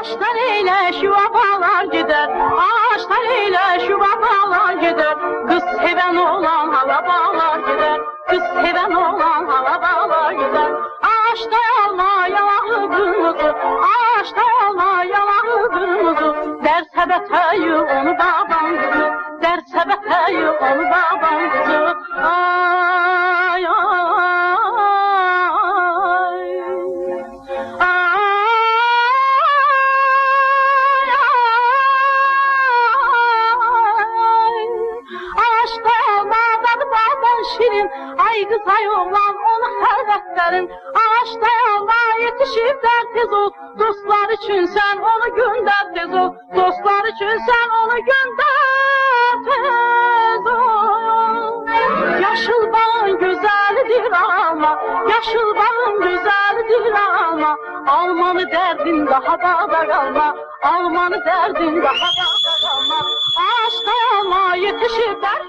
Ağaçlar eyleşiyor bağlar gider, ağaçlar eyleşiyor bağlar gider. Kız seven olan alabalar gider, kız seven olan alabalar gider. Ağaçta alma yalağı kırmızı, ağaçta alma yalağı kırmızı. Derse beteyi onu baban kızı, derse beteyi onu baban kızı. Ay ay şirin, ay kız ay oğlan onu helvetlerin. Ağaçta yalva yetişir der tez ol, dostlar için sen onu gönder tez ol. Dostlar için sen onu gönder tez ol. Yaşıl bağın güzeldir alma, yaşıl bağın güzeldir alma. Almanı derdin daha da kalma, almanı derdin daha da kalma. Ağaçta yalva yetişir der